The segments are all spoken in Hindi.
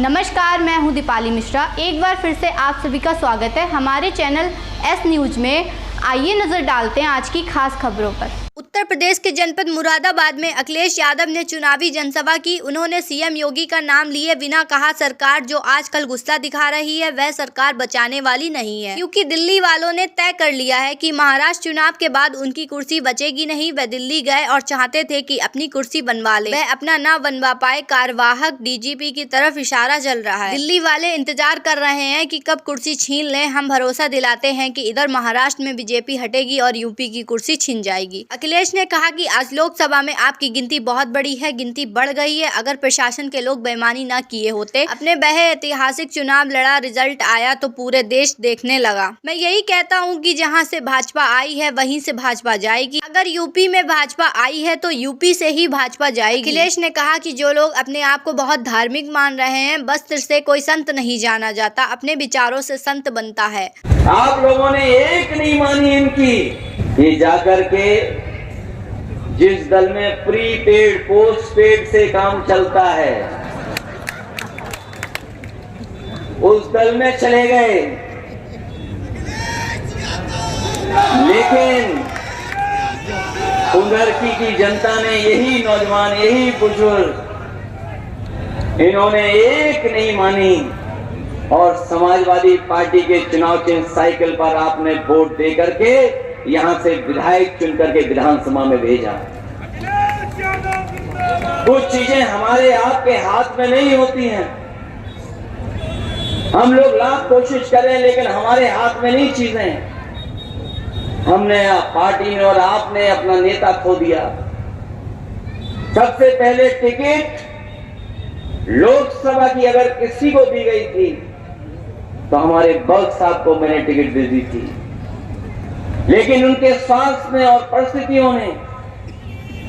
नमस्कार, मैं हूं दीपाली मिश्रा। एक बार फिर से आप सभी का स्वागत है हमारे चैनल एस न्यूज में। आइए नजर डालते हैं आज की खास खबरों पर। उत्तर प्रदेश के जनपद मुरादाबाद में अखिलेश यादव ने चुनावी जनसभा की। उन्होंने सीएम योगी का नाम लिए बिना कहा सरकार जो आजकल गुस्सा दिखा रही है वह सरकार बचाने वाली नहीं है, क्योंकि दिल्ली वालों ने तय कर लिया है कि महाराष्ट्र चुनाव के बाद उनकी कुर्सी बचेगी नहीं। वह दिल्ली गए और चाहते थे कि अपनी कुर्सी बनवा ले, वह अपना न बनवा पाए। कार्यवाहक डीजीपी की तरफ इशारा चल रहा है। दिल्ली वाले इंतजार कर रहे हैं कि कब कुर्सी छीन लें। हम भरोसा दिलाते हैं कि इधर महाराष्ट्र में बीजेपी हटेगी और यूपी की कुर्सी छिन जाएगी। अखिलेश ने कहा कि आज लोकसभा में आपकी गिनती बहुत बड़ी है, गिनती बढ़ गई है। अगर प्रशासन के लोग बेईमानी न किए होते, अपने बहे ऐतिहासिक चुनाव लड़ा, रिजल्ट आया तो पूरे देश देखने लगा। मैं यही कहता हूं कि जहां से भाजपा आई है वहीं से भाजपा जाएगी। अगर यूपी में भाजपा आई है तो यूपी से ही भाजपा जाएगी। अखिलेश ने कहा कि जो लोग अपने आप को बहुत धार्मिक मान रहे हैं, वस्त्र से कोई संत नहीं जाना जाता, अपने विचारों से संत बनता है। आप लोगों ने एक नहीं मानी इनकी। ये जाकर के जिस दल में प्रीपेड पोस्टपेड से काम चलता है उस दल में चले गए, लेकिन उधर की जनता ने, यही नौजवान, यही बुजुर्ग, इन्होंने एक नहीं मानी और समाजवादी पार्टी के चुनाव चिन्ह साइकिल पर आपने वोट दे करके यहां से विधायक चुन करके विधानसभा में भेजा। कुछ चीजें हमारे आपके हाथ में नहीं होती हैं। हम लोग लाख कोशिश करें लेकिन हमारे हाथ में नहीं चीजें। हमने, पार्टी ने और आपने अपना नेता खो दिया। सबसे पहले टिकट लोकसभा की अगर किसी को दी गई थी तो हमारे बल्क साहब को मैंने टिकट दे दी थी, लेकिन उनके स्वास्थ्य ने और परिस्थितियों ने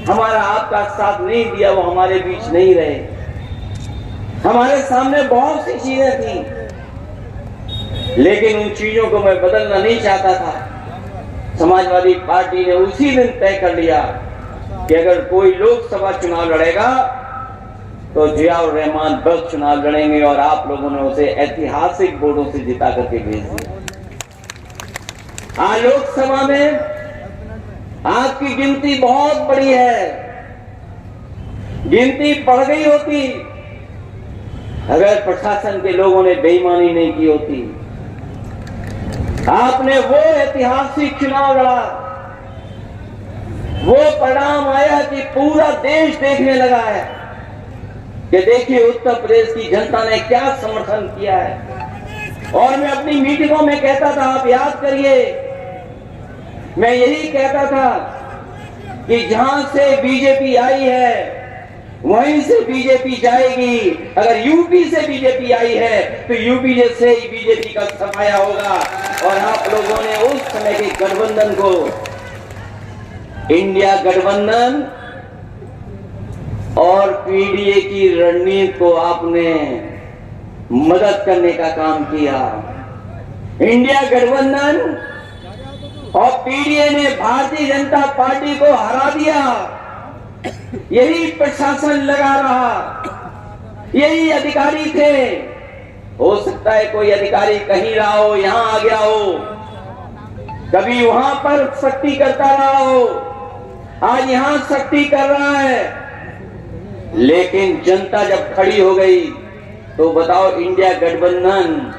हमारा आपका साथ नहीं दिया। वो हमारे बीच नहीं रहे। हमारे सामने बहुत सी चीजें थी, लेकिन उन चीजों को मैं बदलना नहीं चाहता था। समाजवादी पार्टी ने उसी दिन तय कर लिया कि अगर कोई लोकसभा चुनाव लड़ेगा तो जियाउर रहमान बल्क चुनाव लड़ेंगे, और आप लोगों ने उसे ऐतिहासिक वोटों से जिता करके भेज दिया। आज लोकसभा में आपकी गिनती बहुत बड़ी है। गिनती बढ़ गई होती अगर प्रशासन के लोगों ने बेईमानी नहीं की होती। आपने वो ऐतिहासिक चुनाव लड़ा, वो परिणाम आया कि पूरा देश देखने लगा है कि देखिए उत्तर प्रदेश की जनता ने क्या समर्थन किया है। और मैं अपनी मीटिंगों में कहता था, आप याद करिए, मैं यही कहता था कि जहां से बीजेपी आई है वहीं से बीजेपी जाएगी। अगर यूपी से बीजेपी आई है तो यूपी से ही बीजेपी का सफाया होगा। और आप लोगों ने उस समय के गठबंधन को, इंडिया गठबंधन और पीडीए की रणनीति को आपने मदद करने का काम किया। इंडिया गठबंधन और पीडीए ने भारतीय जनता पार्टी को हरा दिया। यही प्रशासन लगा रहा, यही अधिकारी थे। हो सकता है कोई अधिकारी कहीं रहा हो, यहां आ गया हो, कभी वहां पर सख्ती करता रहा हो, आज यहां सख्ती कर रहा है। लेकिन जनता जब खड़ी हो गई तो बताओ, इंडिया गठबंधन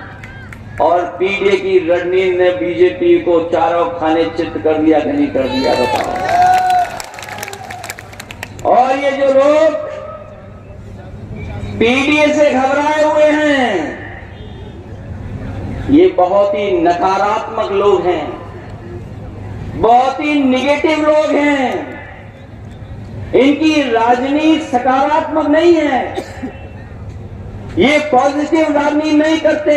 और पीडीए की रणनीति ने बीजेपी को चारों खाने चित कर दिया कि नहीं कर दिया, बताओ। और ये जो लोग पीडीए से घबराए हुए हैं, ये बहुत ही नकारात्मक लोग हैं, बहुत ही निगेटिव लोग हैं। इनकी राजनीति सकारात्मक नहीं है, ये पॉजिटिव राजनीति नहीं करते,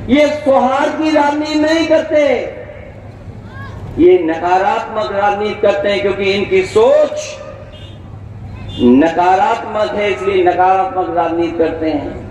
ये सौहार्द की राजनीति नहीं करते, ये नकारात्मक राजनीति करते हैं। क्योंकि इनकी सोच नकारात्मक है, इसलिए नकारात्मक राजनीति करते हैं।